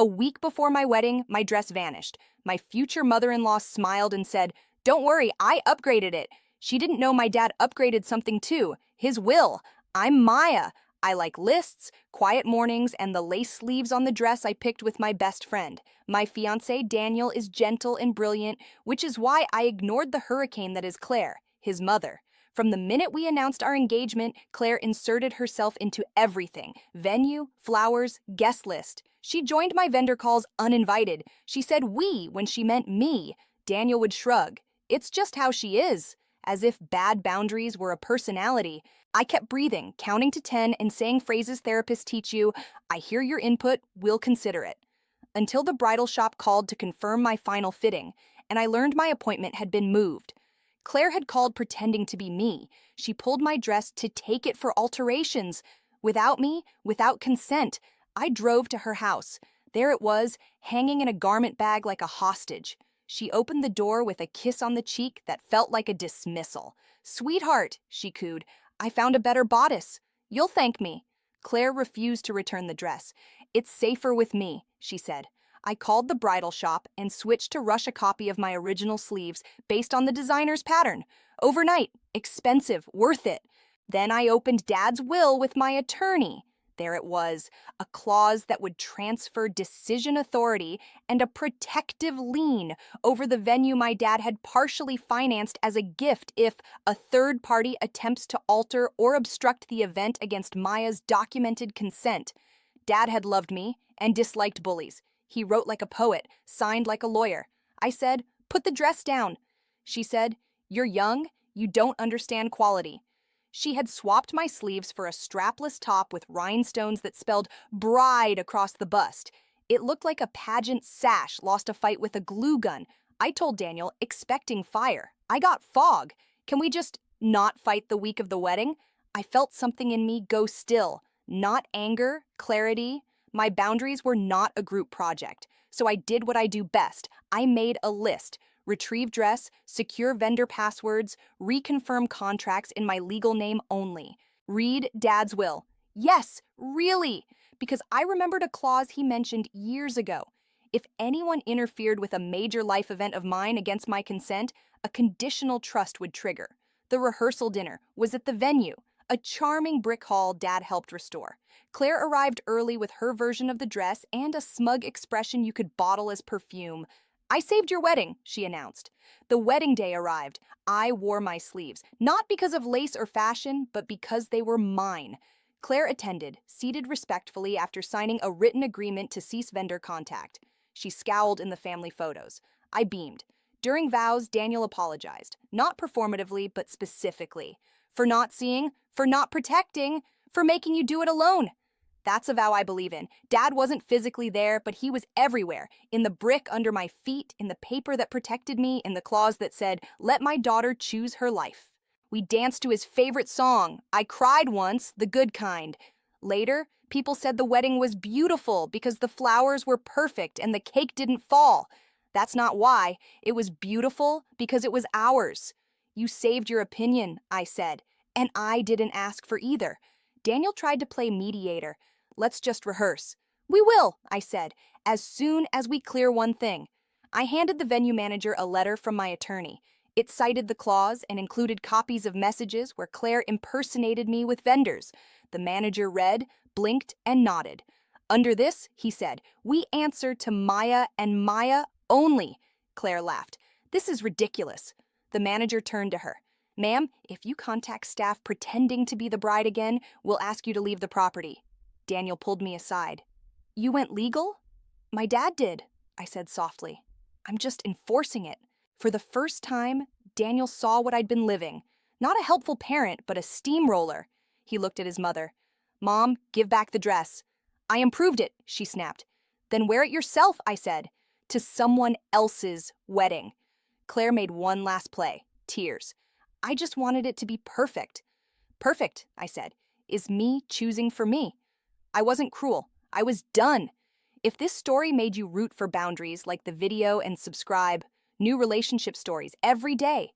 A week before my wedding, my dress vanished. My future mother-in-law smiled and said, "Don't worry, I upgraded it." She didn't know my dad upgraded something too, his will. I'm Maya. I like lists, quiet mornings, and the lace sleeves on the dress I picked with my best friend. My fiancé, Daniel, is gentle and brilliant, which is why I ignored the hurricane that is Claire, his mother. From the minute we announced our engagement, Claire inserted herself into everything: venue, flowers, guest list. She joined my vendor calls uninvited. She said "we" when she meant me. Daniel would shrug. It's just how she is. As if bad boundaries were a personality. I kept breathing, counting to 10 and saying phrases therapists teach you: "I hear your input, we'll consider it." Until the bridal shop called to confirm my final fitting, and I learned my appointment had been moved. Claire had called pretending to be me. She pulled my dress to take it for alterations. Without me, without consent, I drove to her house. There it was, hanging in a garment bag like a hostage. She opened the door with a kiss on the cheek that felt like a dismissal. "Sweetheart," she cooed, "I found a better bodice. You'll thank me." Claire refused to return the dress. "It's safer with me," she said. I called the bridal shop and switched to rush a copy of my original sleeves based on the designer's pattern. Overnight, expensive, worth it. Then I opened Dad's will with my attorney. There it was, a clause that would transfer decision authority and a protective lien over the venue my dad had partially financed as a gift if a third party attempts to alter or obstruct the event against Maya's documented consent. Dad had loved me and disliked bullies. He wrote like a poet, signed like a lawyer. I said, "Put the dress down." She said, "You're young, you don't understand quality." She had swapped my sleeves for a strapless top with rhinestones that spelled "bride" across the bust. It looked like a pageant sash lost a fight with a glue gun. I told Daniel, expecting fire. I got fog. Can we just not fight the week of the wedding? I felt something in me go still. Not anger, clarity. My boundaries were not a group project, so I did what I do best. I made a list. Retrieve dress, secure vendor passwords, reconfirm contracts in my legal name only. Read Dad's will. Yes, really, because I remembered a clause he mentioned years ago. If anyone interfered with a major life event of mine against my consent, a conditional trust would trigger. The rehearsal dinner was at the venue, a charming brick hall Dad helped restore. Claire arrived early with her version of the dress and a smug expression you could bottle as perfume. "I saved your wedding," she announced. The wedding day arrived. I wore my sleeves, not because of lace or fashion, but because they were mine. Claire attended, seated respectfully after signing a written agreement to cease vendor contact. She scowled in the family photos. I beamed. During vows, Daniel apologized, not performatively, but specifically. For not seeing, for not protecting, for making you do it alone. That's a vow I believe in. Dad wasn't physically there, but he was everywhere. In the brick under my feet, in the paper that protected me, in the clause that said, "Let my daughter choose her life." We danced to his favorite song. I cried once, the good kind. Later, people said the wedding was beautiful because the flowers were perfect and the cake didn't fall. That's not why. It was beautiful because it was ours. "You saved your opinion," I said, and I didn't ask for either. Daniel tried to play mediator. "Let's just rehearse." "We will," I said, "as soon as we clear one thing." I handed the venue manager a letter from my attorney. It cited the clause and included copies of messages where Claire impersonated me with vendors. The manager read, blinked, and nodded. "Under this," he said, "we answer to Maya and Maya only." Claire laughed. "This is ridiculous." The manager turned to her. "Ma'am, if you contact staff pretending to be the bride again, we'll ask you to leave the property." Daniel pulled me aside. "You went legal?" "My dad did," I said softly. "I'm just enforcing it." For the first time, Daniel saw what I'd been living. Not a helpful parent, but a steamroller. He looked at his mother. "Mom, give back the dress." "I improved it," she snapped. "Then wear it yourself," I said. "To someone else's wedding." Claire made one last play. Tears. "I just wanted it to be perfect." "Perfect," I said, "is me choosing for me." I wasn't cruel. I was done. If this story made you root for boundaries, like the video and subscribe. New relationship stories every day.